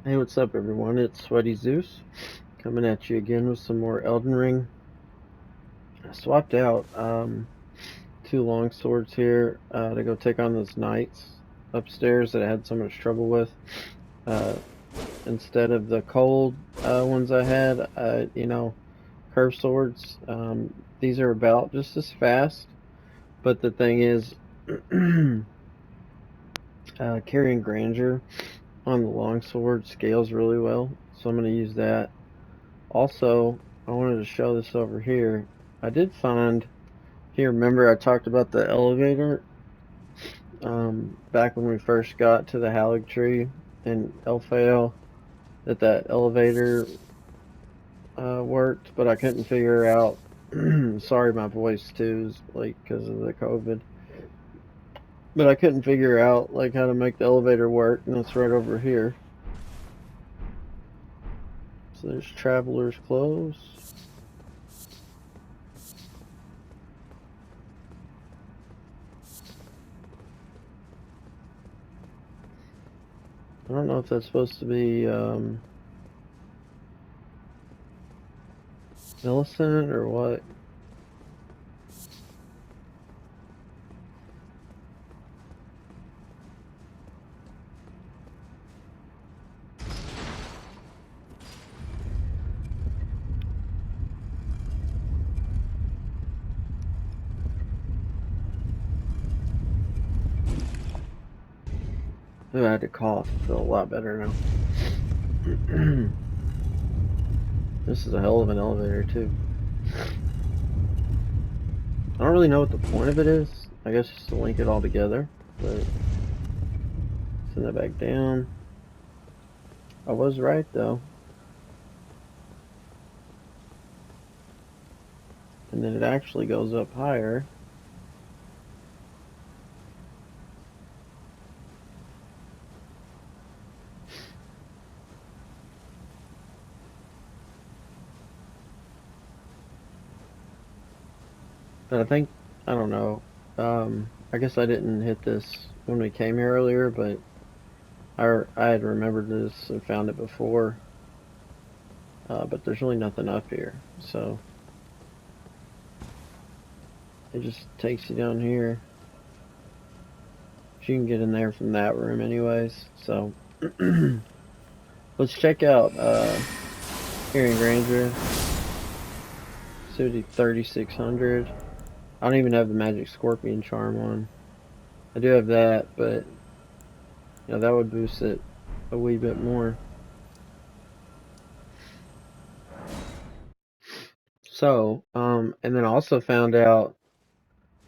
Hey, what's up, everyone? It's Sweaty Zeus coming at you again with some more Elden Ring. I swapped out two long swords here to go take on those knights upstairs that I had so much trouble with. Uh, Instead of the cold ones I had, curved swords. These are about just as fast, but the thing is, carrying grandeur on the long sword scales really well, so I'm going to use that. Also, I wanted to show this over here. I did find, if you remember, I talked about the elevator back when we first got to the Halig tree in Elfale, that elevator worked, but I couldn't figure out. Sorry, my voice too is like because of the COVID. But I couldn't figure out like how to make the elevator work, and it's right over here. So there's Traveler's Close. I don't know if that's supposed to be Millicent or what. Ooh, I had to cough. I feel a lot better now. This is a hell of an elevator, too. I don't really know what the point of it is. I guess just to link it all together. But send that back down. I was right, though. And then it actually goes up higher. But I think, I don't know. I guess I didn't hit this when we came here earlier, but I had remembered this and found it before. But there's really nothing up here. So it just takes you down here. You can get in there from that room anyways. So let's check out here in Granger. City 3600. I don't even have the magic scorpion charm on. I do have that, but that would boost it a wee bit more. So, and then I also found out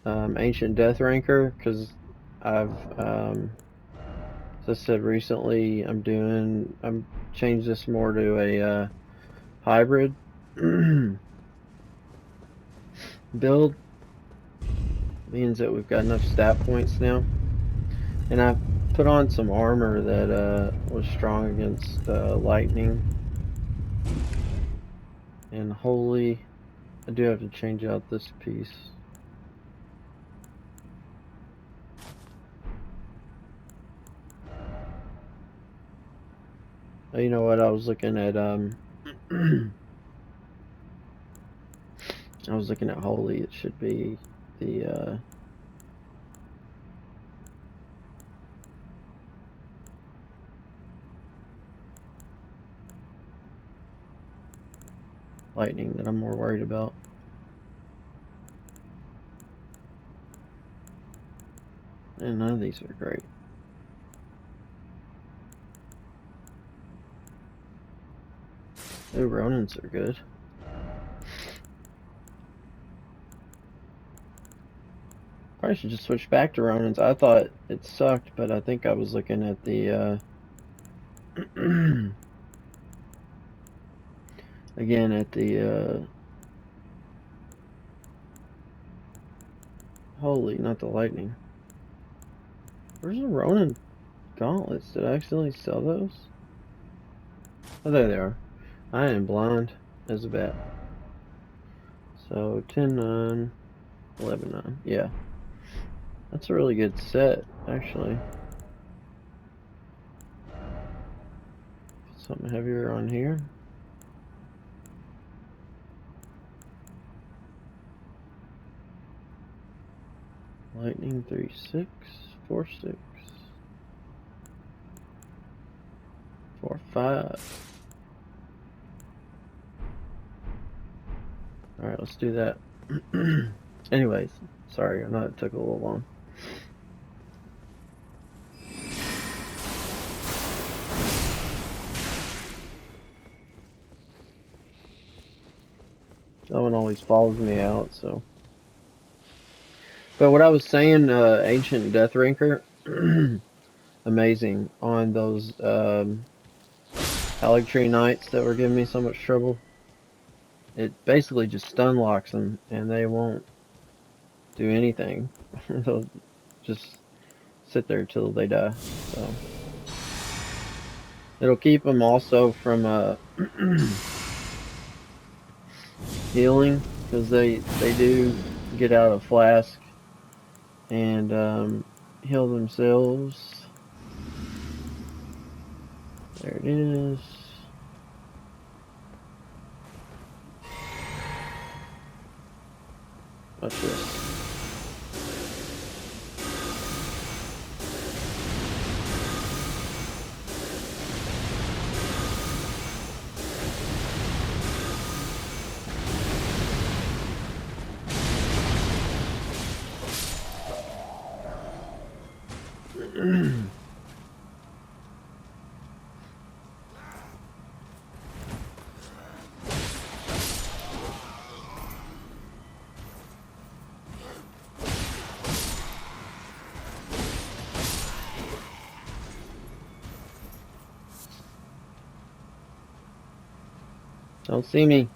ancient death ranker because I've as I said recently, I'm changed this more to a hybrid build. Means that we've got enough stat points now, and I put on some armor that was strong against lightning and holy. I do have to change out this piece. Oh, you know what? I was looking at I was looking at holy. It should be the lightning that I'm more worried about. And none of these are great. Ooh, Ronins are good. Probably should just switch back to Ronins. I thought it sucked, but I think I was looking at the again at the holy, not the lightning. Where's the Ronin gauntlets? Did I accidentally sell those? Oh, there they are. I am blind as a bat. So 10-9, 11-9. Yeah, that's a really good set, actually. something heavier on here. Lightning 3-6, 4-6, 4-5. Alright, let's do that. Anyways, sorry, I know it took a little long. That one always follows me out, so. But what I was saying, Ancient Death Ranker, amazing on those Haligtree Knights that were giving me so much trouble. It basically just stun locks them, and they won't do anything. They'll just sit there till they die. So it'll keep them also from healing, because they do get out a flask and heal themselves. There it is. Watch this. Don't see me.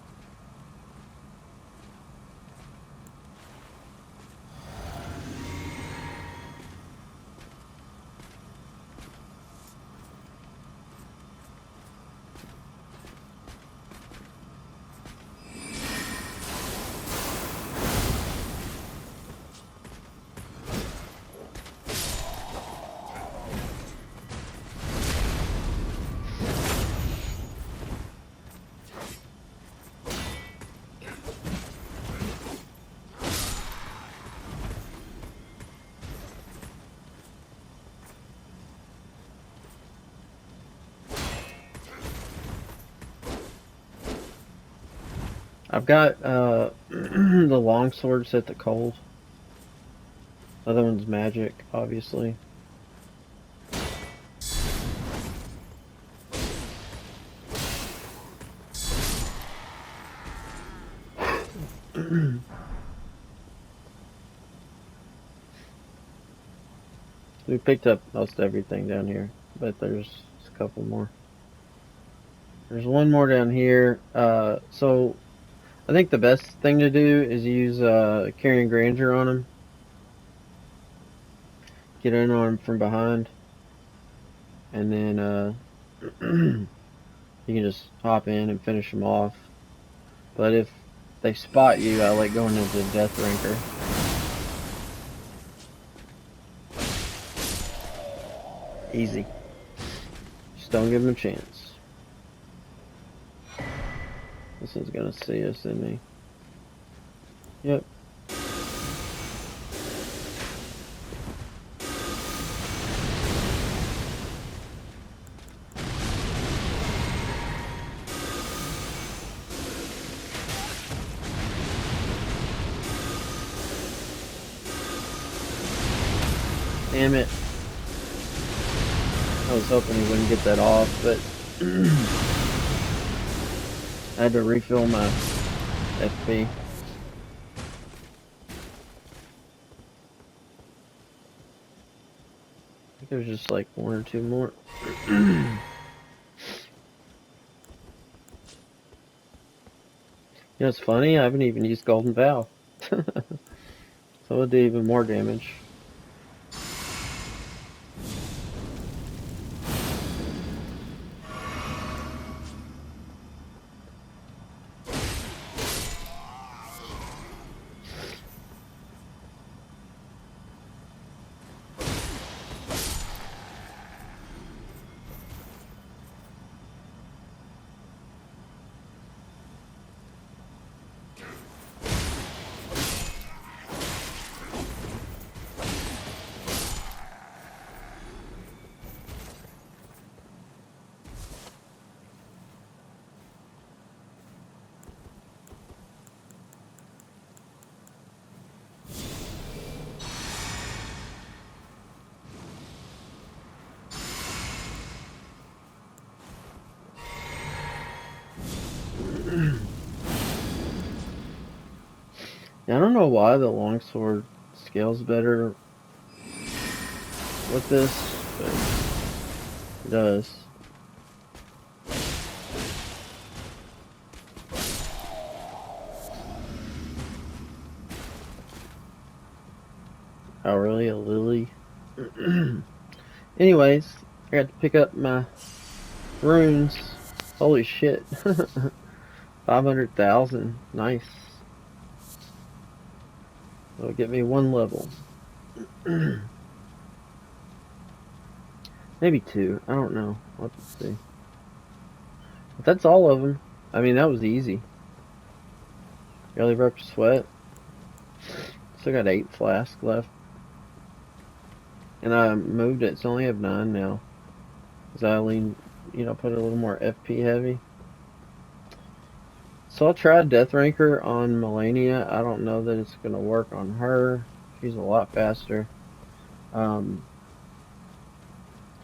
I've got the longsword set to cold. Other one's magic, obviously. We picked up most everything down here, but there's a couple more. There's one more down here. So I think the best thing to do is use Carrying Grandeur on him. Get in on him from behind, and then you can just hop in and finish them off. But if they spot you, I like going into Death Ranker. Easy. Just don't give them a chance. This one's gonna see us, isn't he? Yep. Damn it. I was hoping he wouldn't get that off, but I had to refill my FP. I think there's just like one or two more. You know, it's funny, I haven't even used Golden Vow. So it'll do even more damage. Yeah, I don't know why the longsword scales better with this, but it does. Oh, really? A lily? Anyways, I got to pick up my runes. Holy shit. 500,000. Nice. That'll get me one level. Maybe two. I don't know. We'll have to see. But that's all of them. I mean, that was easy. Barely broke a sweat. Still got 8 flasks left. And I moved it, so I only have 9 now. Because I put it a little more FP heavy. So I'll try Death Ranker on Malenia. I don't know that it's going to work on her. She's a lot faster.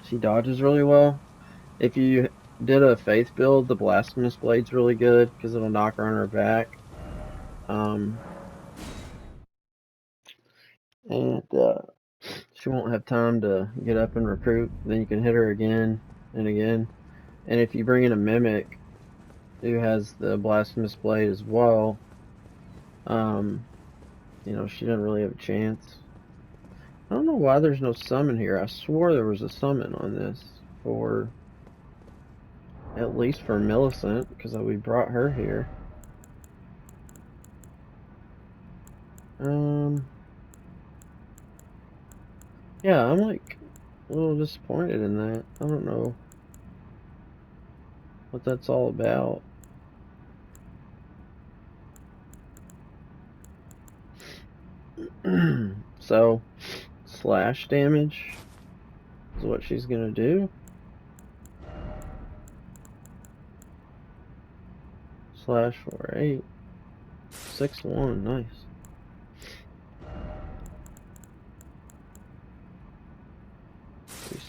She dodges really well. If you did a Faith build, the Blasphemous Blade's really good because it'll knock her on her back. And she won't have time to get up and recruit. Then you can hit her again and again. And if you bring in a Mimic who has the Blasphemous Blade as well, she doesn't really have a chance. I don't know why there's no summon here. I swore there was a summon on this for, at least for Millicent, because we brought her here. Yeah, I'm like a little disappointed in that. I don't know what that's all about. So, slash damage is what she's gonna do. Slash for 8. 6-1, nice.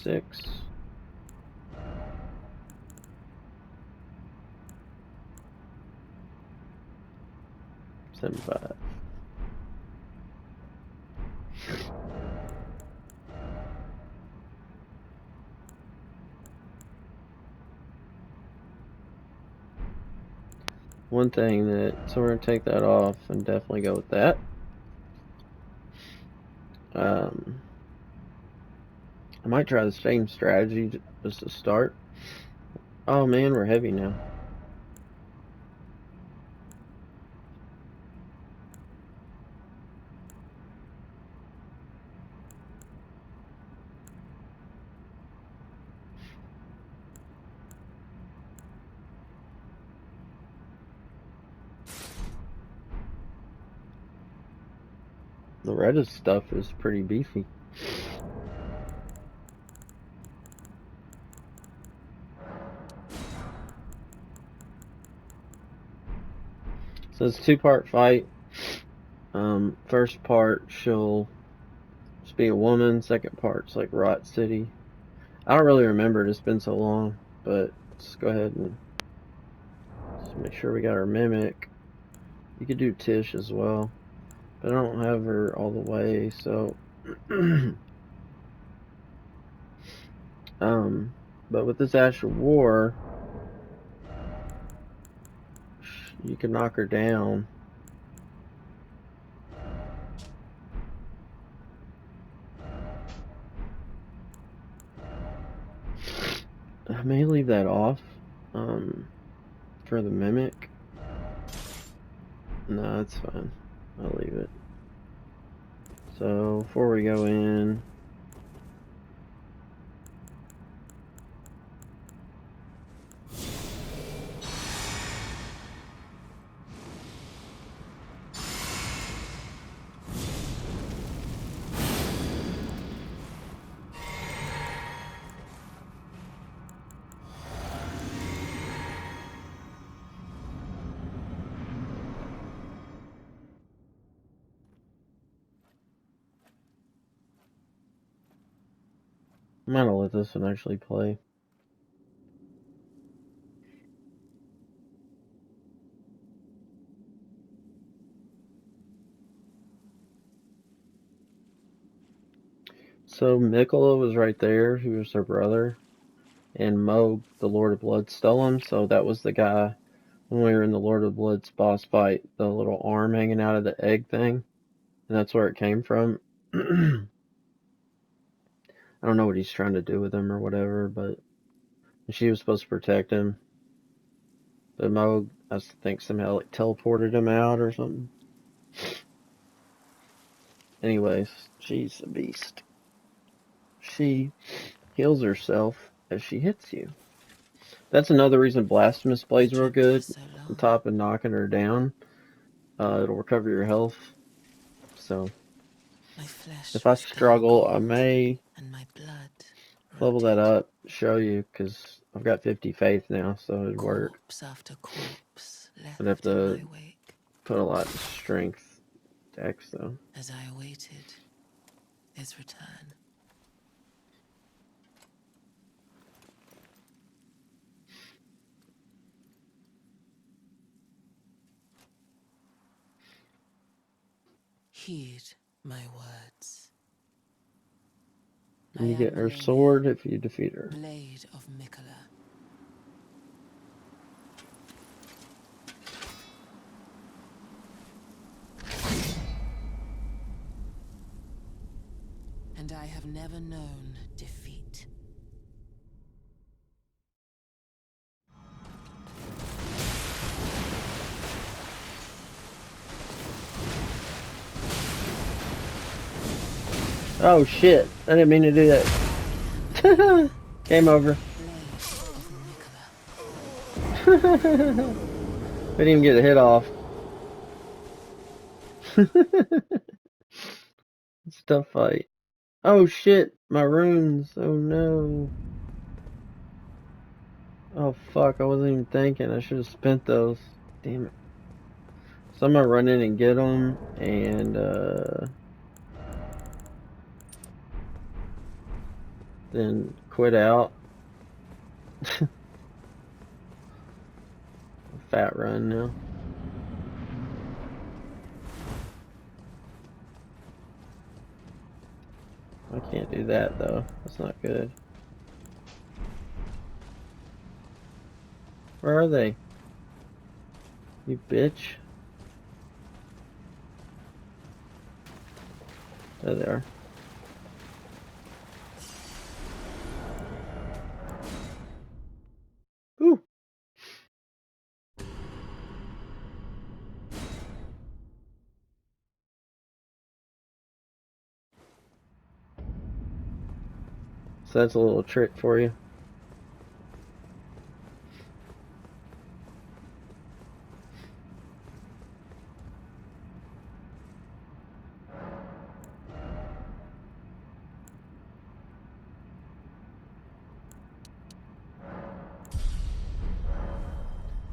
Six. 7-5. One thing so we're gonna take that off and definitely go with that. I might try the same strategy just to start. Oh man, we're heavy now. The Reddit stuff is pretty beefy. So it's a 2-part fight. First part, she'll just be a woman. Second part's like Rot City. I don't really remember it. It's been so long. But let's go ahead and just make sure we got our Mimic. You could do Tish as well. But I don't have her all the way, so... but with this Ash of War, you can knock her down. I may leave that off for the Mimic. No, that's fine. I'll leave it. So before we go in, I'm gonna let this one actually play. So Miquella was right there, who was her brother, and Moog, the Lord of Blood, stole him. So that was the guy when we were in the Lord of Blood's boss fight, the little arm hanging out of the egg thing, and that's where it came from. I don't know what he's trying to do with him or whatever, but she was supposed to protect him. But Moog, I think, somehow like teleported him out or something. Anyways, she's a beast. She heals herself as she hits you. That's another reason Blasphemous Blade's real good. On top of knocking her down, it'll recover your health. So, if I struggle, I may level that up, show you, because I've got 50 faith now, so it'd work. I'd have to put a lot of strength dex, though. As I awaited his return. Heed my words. And you get her sword if you defeat her. Blade of Miquella. And I have never known defeat. Oh shit, I didn't mean to do that. Game over. Didn't even get a hit off. It's a tough fight. Oh shit, my runes. Oh no. Oh fuck, I wasn't even thinking. I should have spent those. Damn it. So I'm gonna run in and get them and then quit out. Fat run now. I can't do that though. That's not good. Where are they? You bitch. There they are. Ooh. So that's a little trick for you.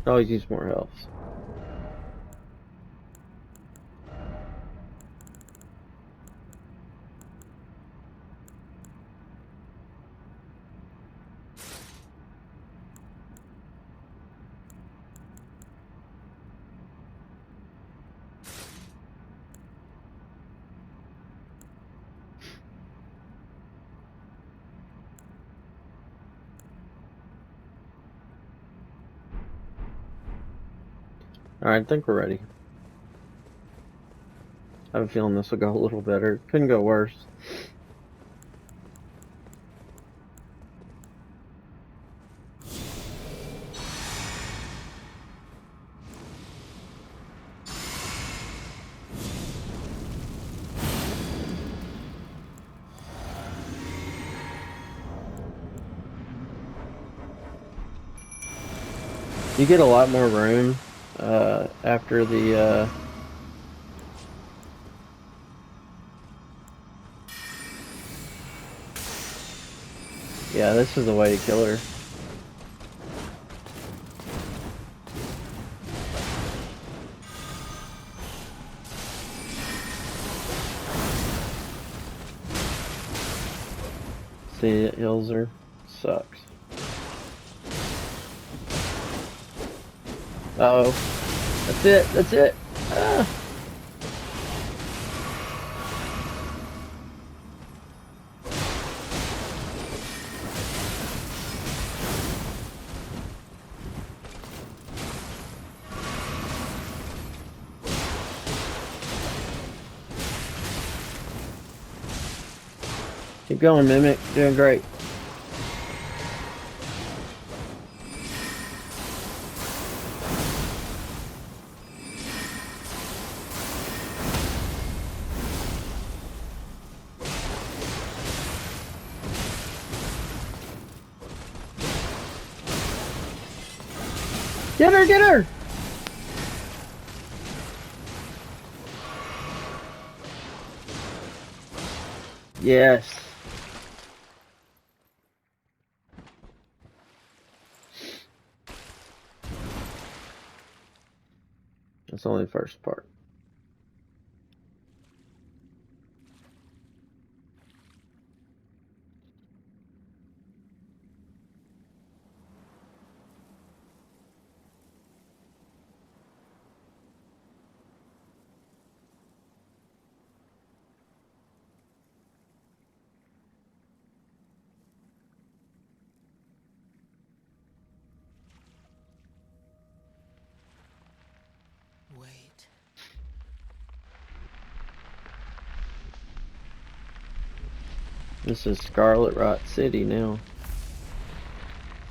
Always use more health. Alright, I think we're ready. I have a feeling this will go a little better. Couldn't go worse. You get a lot more room after the yeah, this is the way to kill her. See, it heals her. Sucks. Uh oh. That's it. That's it. Ah. Keep going, Mimic. Doing great. Get her! Get her! Yes. That's only the first part. Wait. This is Scarlet Rot City now.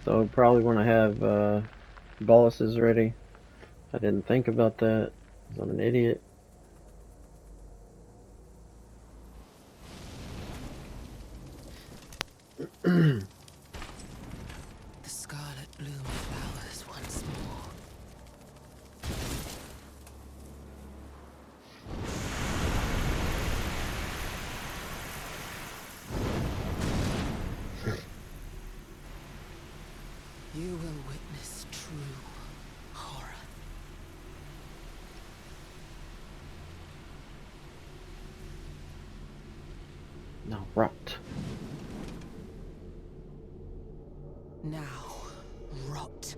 So I probably want to have boluses ready. I didn't think about that. I'm an idiot. The scarlet bloom flowers once more. You will witness true horror. No, rot. Now, rot.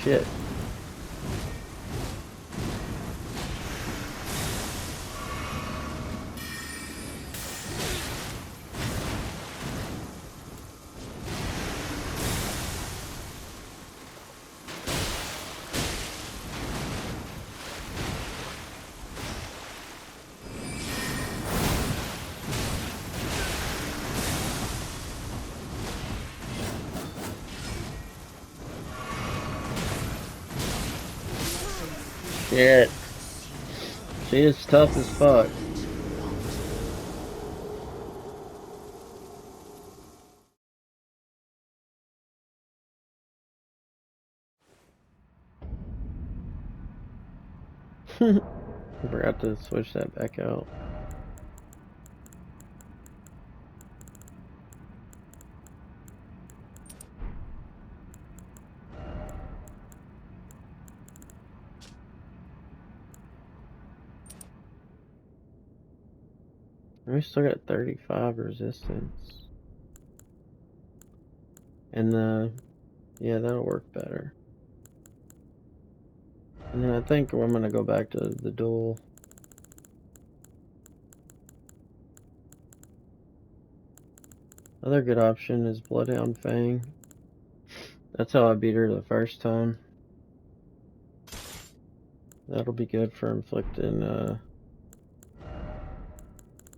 Shit. Shit. She is tough as fuck. I forgot to switch that back out. We still got 35 resistance. And yeah, that'll work better. And then I think I'm gonna go back to the duel. Other good option is Bloodhound Fang. That's how I beat her the first time. That'll be good for inflicting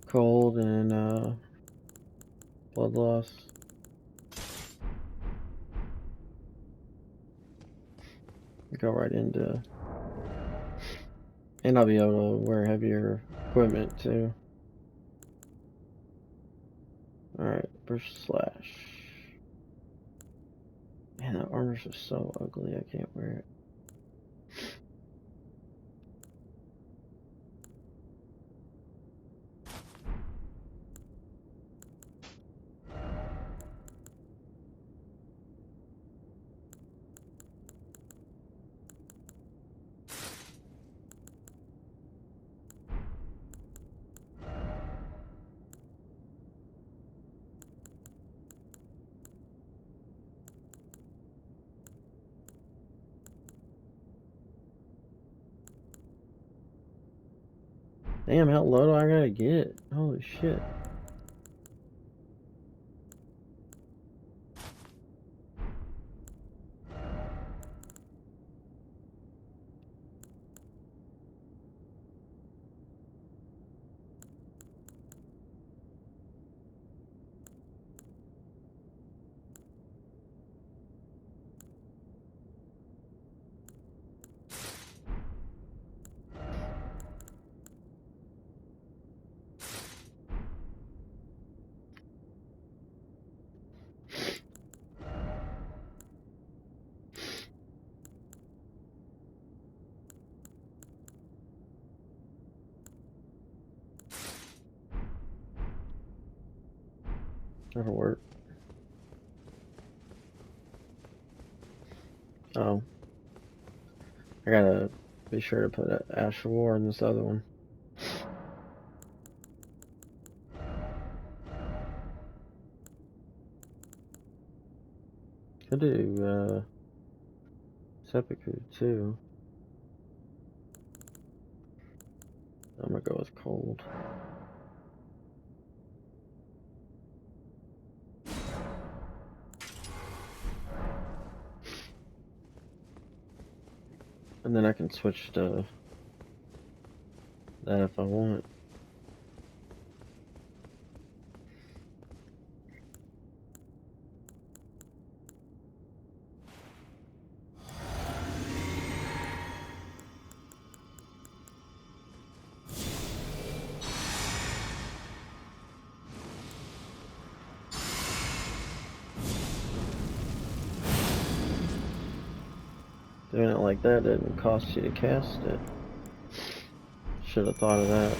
cold and blood loss. Go right into, and I'll be able to wear heavier equipment too. Alright, burst slash. Man, that armor's just so ugly, I can't wear it. Damn, how low do I gotta get? Holy shit. That'll work. Oh. I gotta be sure to put Ash of War in this other one. Could do, Seppuku too. I'm gonna go with cold. And then I can switch to that if I want. Doing it like that didn't cost you to cast it. Should have thought of that.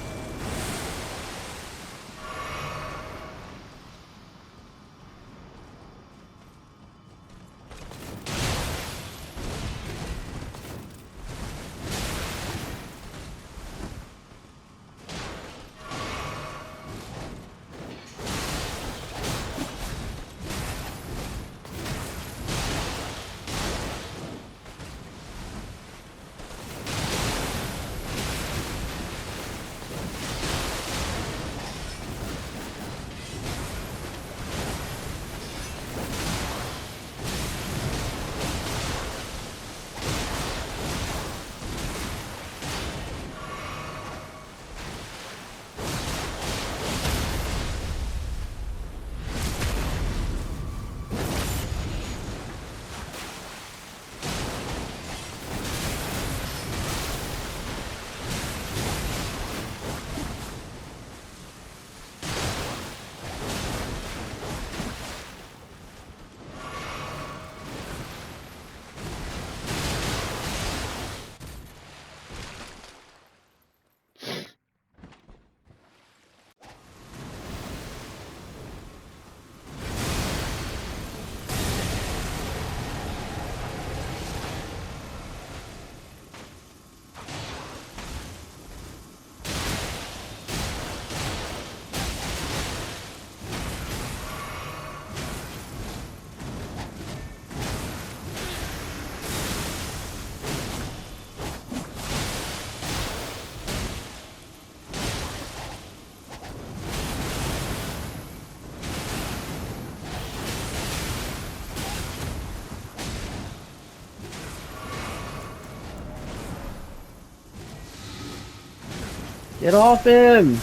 Get off him!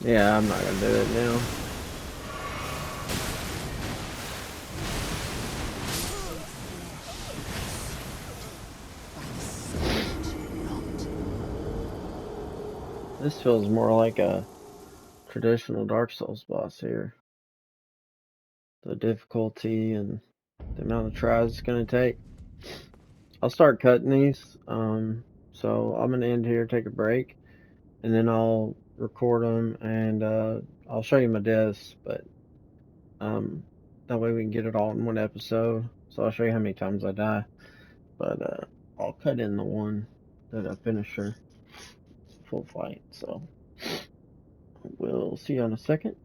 Yeah, I'm not gonna do it now. This feels more like a traditional Dark Souls boss here. The difficulty and the amount of tries it's gonna take. I'll start cutting these. So I'm gonna end here, take a break, and then I'll record them and I'll show you my deaths, but that way we can get it all in one episode. So I'll show you how many times I die, but I'll cut in the one that I finish her full fight. So we'll see you in a second.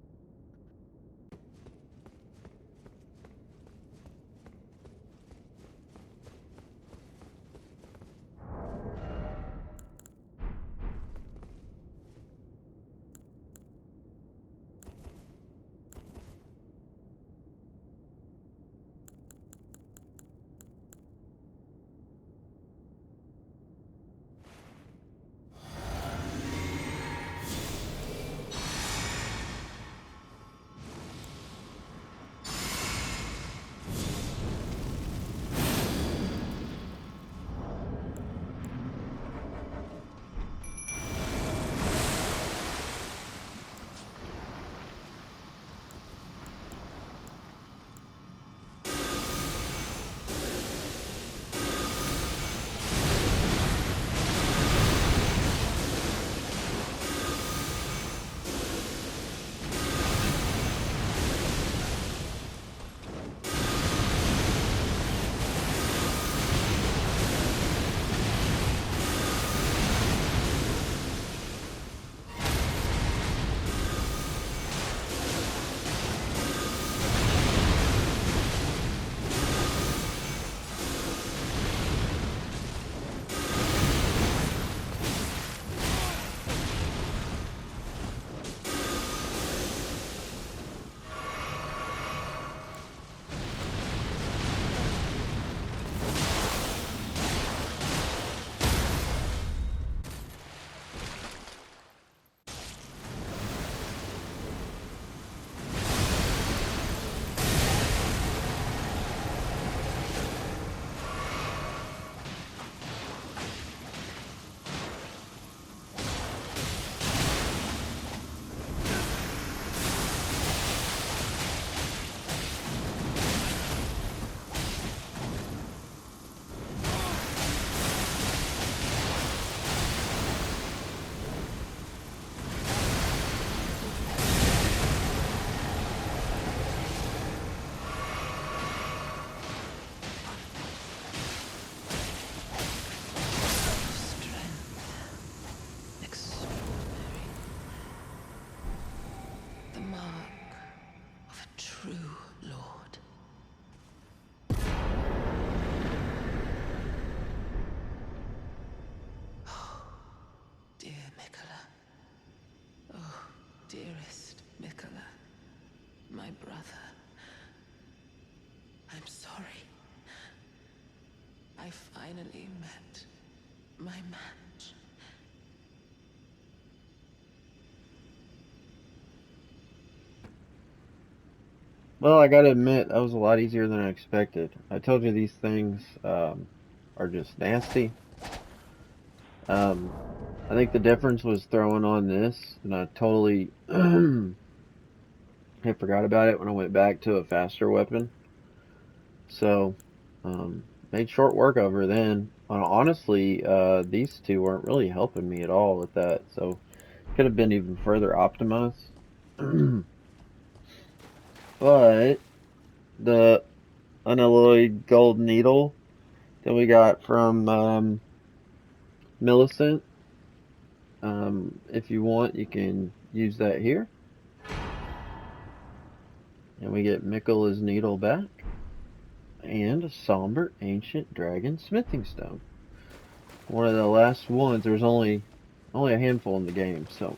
my brother. I'm sorry. I finally met my match. Well, I gotta admit, that was a lot easier than I expected. I told you these things are just nasty. I think the difference was throwing on this, and I totally had forgot about it when I went back to a faster weapon. So, made short work of her then. Honestly, these two weren't really helping me at all with that, so could have been even further optimized. But the unalloyed gold needle that we got from Millicent, if you want, you can use that here. And we get Miquella's needle back. And a somber ancient dragon smithing stone. One of the last ones. There's only a handful in the game, so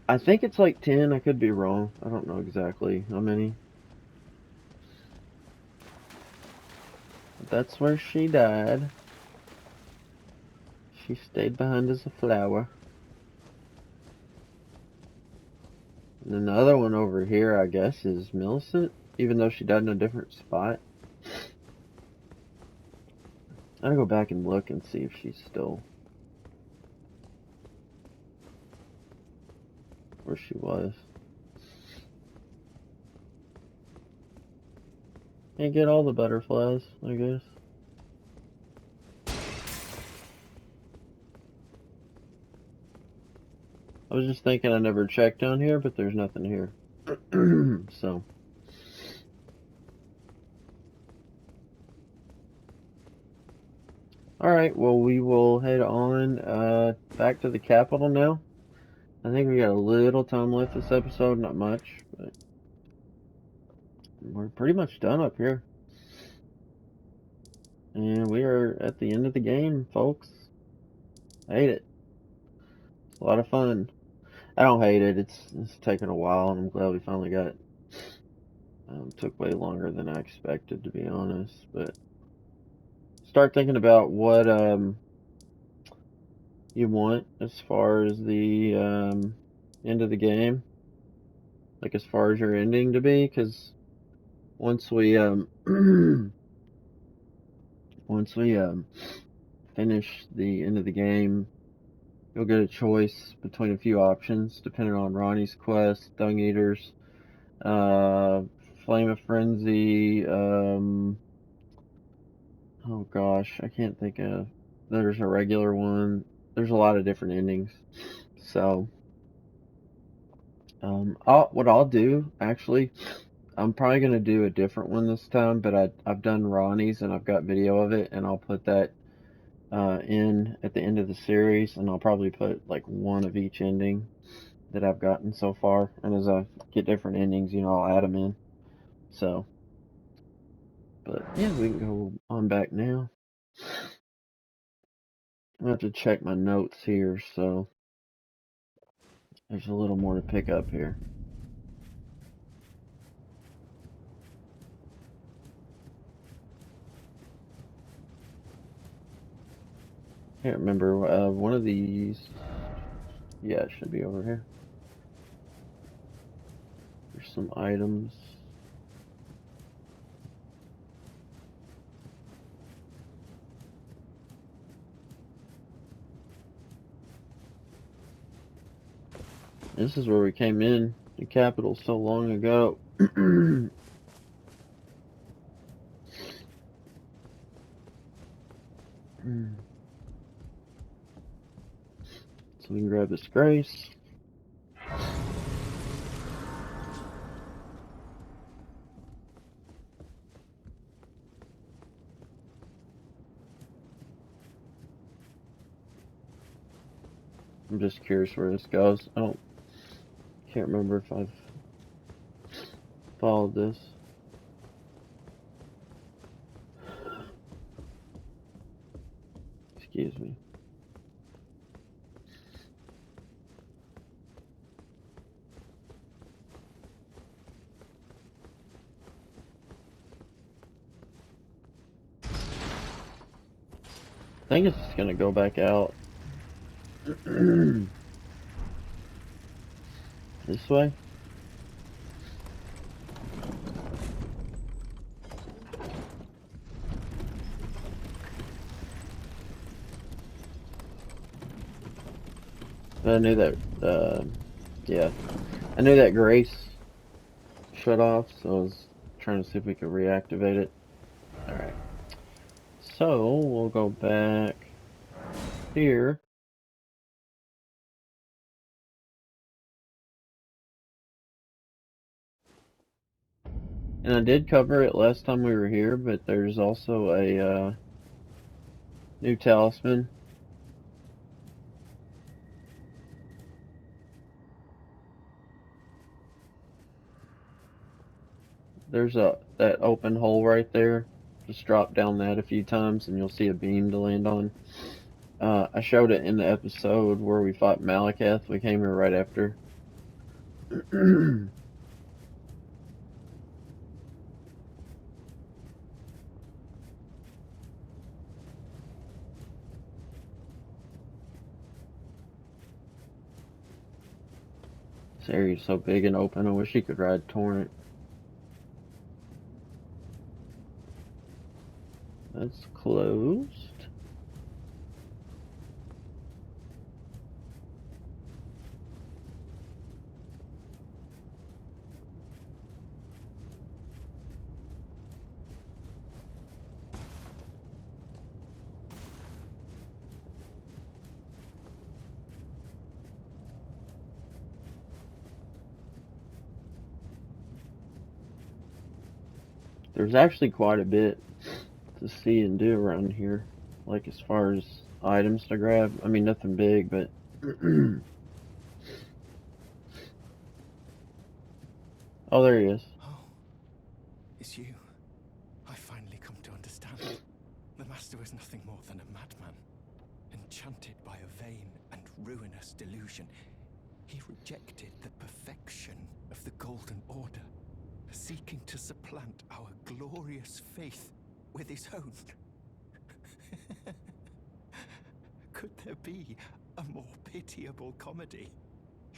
I think it's like 10. I could be wrong. I don't know exactly how many. But that's where she died. She stayed behind as a flower. And then the other one over here, I guess, is Millicent, even though she died in a different spot. I'll go back and look and see if she's still where she was. Can't get all the butterflies, I guess. I was just thinking I never checked down here, but there's nothing here. So. Alright, well, we will head on back to the capital now. I think we got a little time left this episode, not much, but we're pretty much done up here. And we are at the end of the game, folks. I hate it. It's a lot of fun. I don't hate it. It's taken a while, and I'm glad we finally got it. Took way longer than I expected, to be honest. But start thinking about what you want as far as the end of the game, like as far as your ending to be, because once we once we finish the end of the game, you'll get a choice between a few options depending on Ronnie's quest, Dung Eaters, uh, Flame of Frenzy. Oh gosh, I can't think of. There's a regular one. There's a lot of different endings. So, what I'll do actually, I'm probably gonna do a different one this time. But I've done Ronnie's and I've got video of it, and I'll put that in at the end of the series, and I'll probably put like one of each ending that I've gotten so far. And as I get different endings, I'll add them in. So, but yeah, we can go on back now. I have to check my notes here, so there's a little more to pick up here. Can't remember. One of these. Yeah, it should be over here. There's some items. This is where we came in. The capital so long ago. So we can grab this grace. I'm just curious where this goes. Can't remember if I've followed this. Excuse me. I think it's just gonna go back out. This way? I knew that, yeah. I knew that Grace shut off, so I was trying to see if we could reactivate it. Alright. So, we'll go back here. And I did cover it last time we were here, but there's also a new talisman. There's that open hole right there. Just drop down that a few times and you'll see a beam to land on. I showed it in the episode where we fought Malekith. We came here right after. This area's so big and open, I wish you could ride Torrent. That's closed. There's actually quite a bit to see and do around here. Like as far as items to grab. I mean, nothing big, but... Oh, there he is. Oh, it's you. I finally come to understand. The Master was nothing more than a madman, enchanted by a vain and ruinous delusion. He rejected the perfection of the Golden Order, seeking to supplant our glorious faith with his own. Could there be a more pitiable comedy?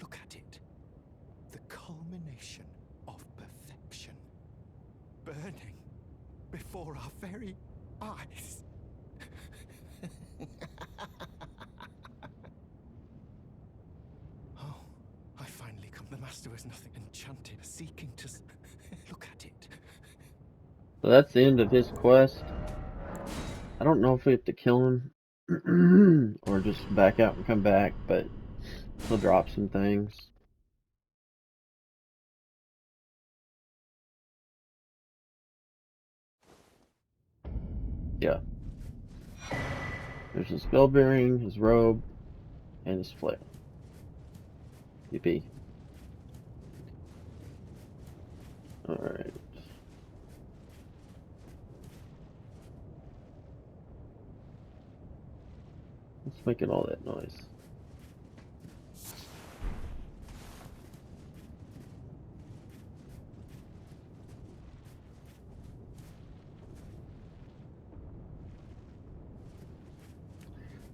Look at it. The culmination of perfection, burning before our very eyes. Oh, I finally come. The Master was nothing, enchanted, seeking to look at it. So that's the end of his quest. I don't know if we have to kill him or just back out and come back, but he'll drop some things. Yeah. There's his bell bearing, his robe, and his flail. Yippee. Alright. What's making all that noise?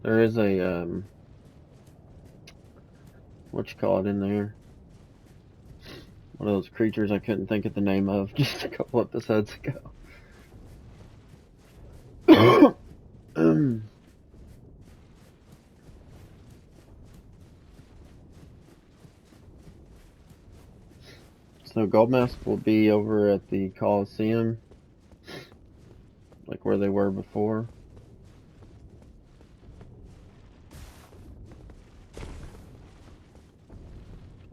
There is a, what you call it in there? One of those creatures I couldn't think of the name of just a couple episodes ago. So Goldmask will be over at the Coliseum, like where they were before.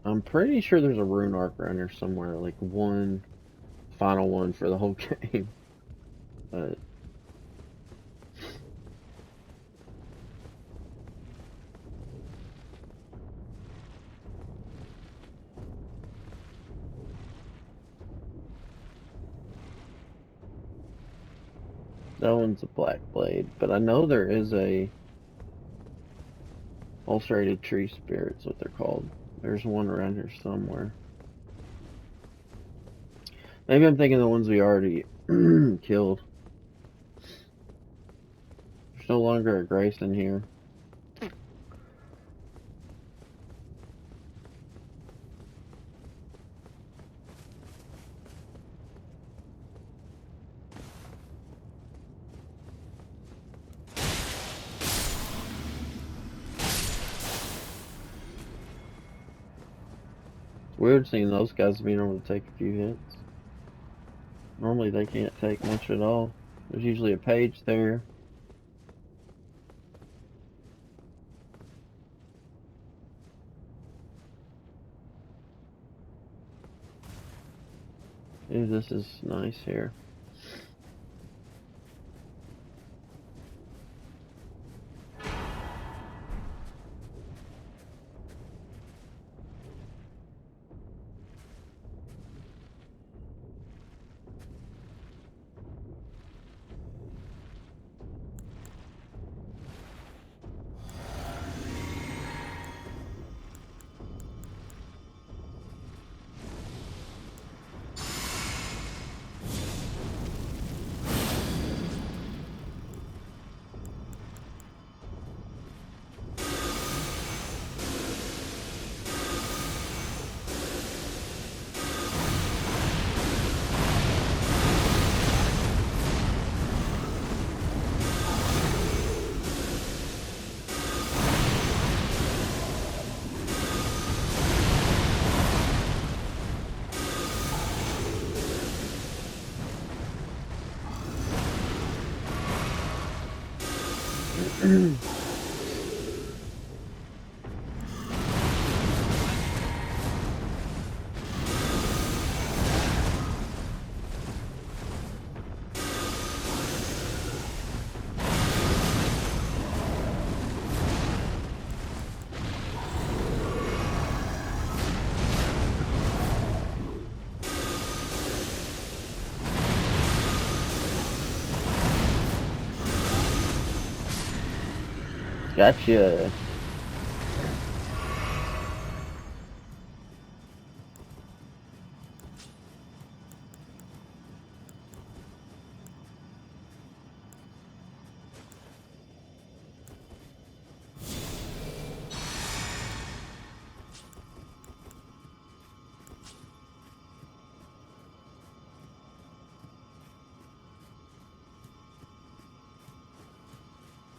I'm pretty sure there's a rune arc around here somewhere, like one final one for the whole game. But that one's a black blade. But I know there is a ulcerated tree spirit's what they're called. There's one around here somewhere. Maybe I'm thinking the ones we already killed. There's There's no longer a Grace in here. Weird seeing those guys being able to take a few hits. Normally they can't take much at all. There's usually a page there. Ooh, this is nice here. Gotcha.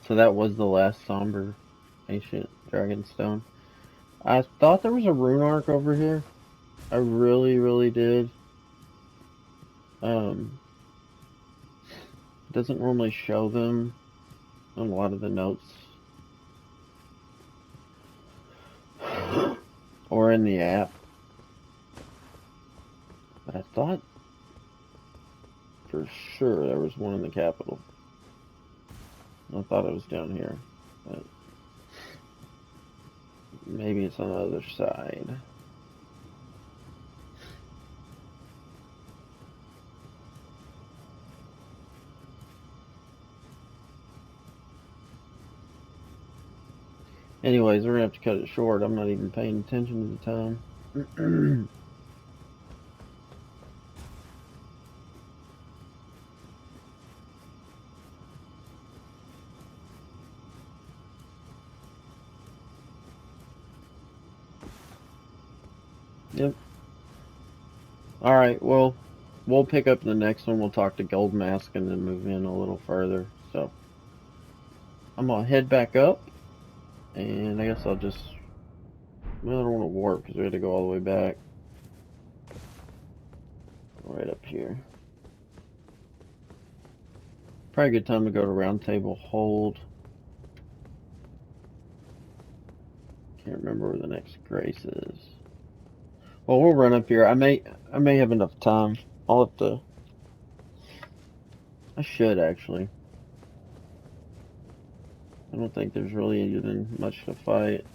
So that was the last somber ancient dragonstone. I thought there was a rune arc over here. I really did. It doesn't normally show them on a lot of the notes or in the app. But I thought for sure there was one in the capital. I thought it was down here, but maybe it's on the other side. Anyways, we're gonna have to cut it short. I'm not even paying attention to the time. Yep. Alright, well, we'll pick up the next one. We'll talk to Gold Mask and then move in a little further. So, I'm gonna head back up. And I guess I'll just... Well, I don't want to warp because we had to go all the way back. Right up here. Probably a good time to go to Round Table Hold. Can't remember where the next Grace is. Well, we'll run up here. I may have enough time. I'll have to... I should, actually. I don't think there's really even much to fight.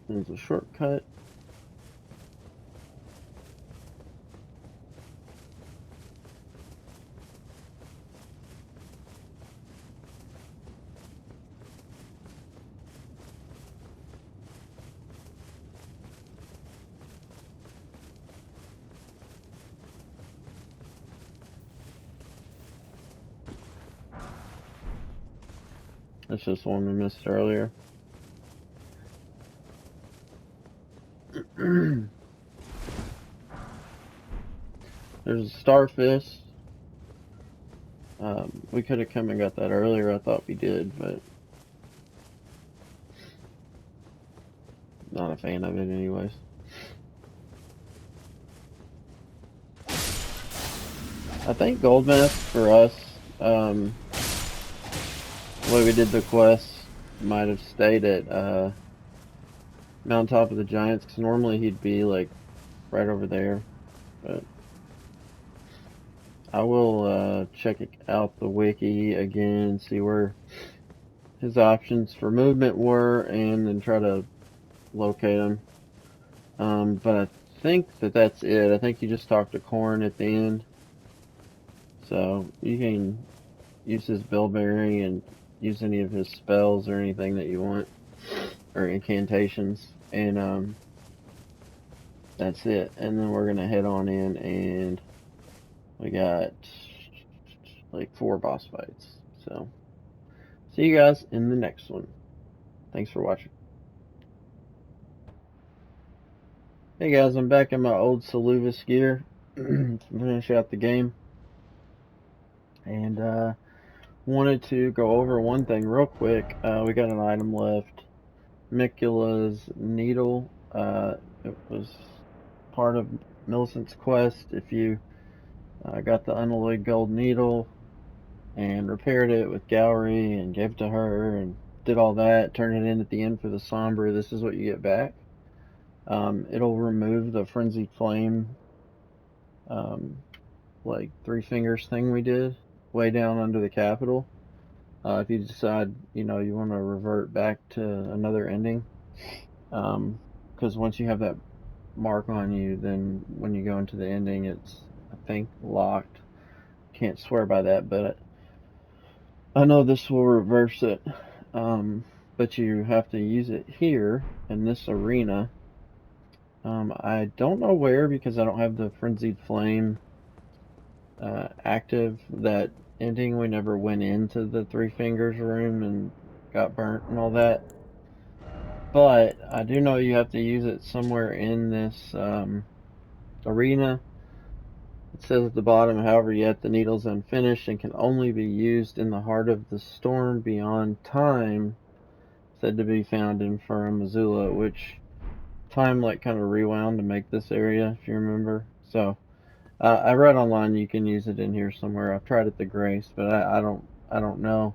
There's a shortcut. That's just one we missed earlier. There's a starfish. We could have come and got that earlier. I thought we did, but not a fan of it anyways. I think gold mask for us, the way we did the quest, might have stayed at Mountaintop of the Giants, because normally he'd be like right over there. But I will check out the wiki again, see where his options for movement were, and then try to locate him. But I think that's it. I think you just talk to Corn at the end. So you can use his Bilberry and use any of his spells or anything that you want, or incantations, and that's it. And then we're gonna head on in, and we got like 4 boss fights. So see you guys in the next one. Thanks for watching. Hey guys, I'm back in my old Saluvis gear to finish out the game, and wanted to go over one thing real quick. We got an item left, Miquella's needle. It was part of Millicent's quest. If you got the unalloyed gold needle and repaired it with Gowry and gave it to her and did all that, turn it in at the end for the Sombre, this is what you get back. It'll remove the Frenzied Flame like 3 fingers thing we did way down under the capital. If you decide, you know, you want to revert back to another ending. Because once you have that mark on you, then when you go into the ending, it's, I think, locked. Can't swear by that, but I know this will reverse it. But you have to use it here in this arena. I don't know where, because I don't have the Frenzied Flame active. That ending, we never went into the 3 fingers room and got burnt and all that. But I do know you have to use it somewhere in this arena. It says at the bottom, however, yet the needle's unfinished and can only be used in the heart of the storm beyond time, said to be found in Ferrum Missoula, which time like kind of rewound to make this area, if you remember. So I read online you can use it in here somewhere. I've tried at the Grace, but I don't know.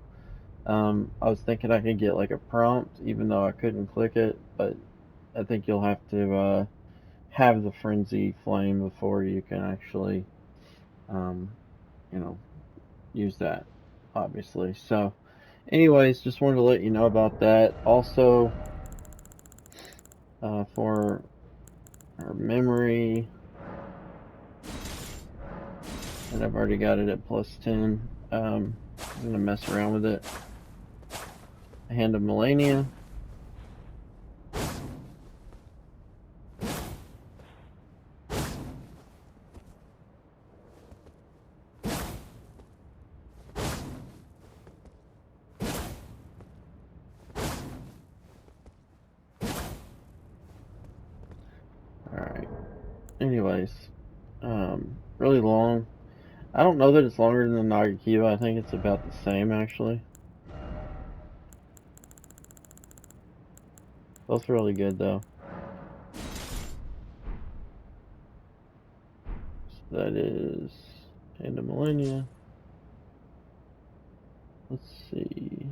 I was thinking I could get like a prompt, even though I couldn't click it, but I think you'll have to have the Frenzy Flame before you can actually, you know, use that, obviously. So, anyways, just wanted to let you know about that. Also, for our memory, and I've already got it at +10. I'm gonna mess around with it. A Hand of Malenia. Alright. Anyways, really long. I don't know that it's longer than the Nagakiba. I think it's about the same, actually. Both really good, though. So that is Hand of Malenia. Let's see.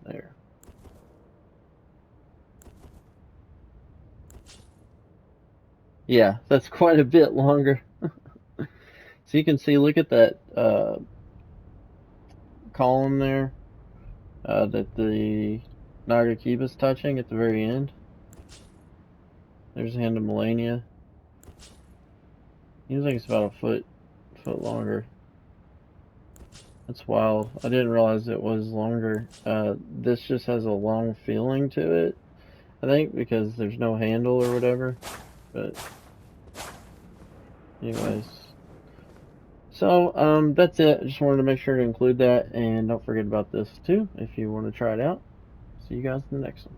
There. Yeah, that's quite a bit longer. So you can see, look at that column there that the Nagakiba's touching at the very end. There's Hand of Malenia. Seems like it's about a foot longer. That's wild. I didn't realize it was longer. This just has a long feeling to it, I think, because there's no handle or whatever. But anyways. So, that's it. I just wanted to make sure to include that, and don't forget about this too if you want to try it out. See you guys in the next one.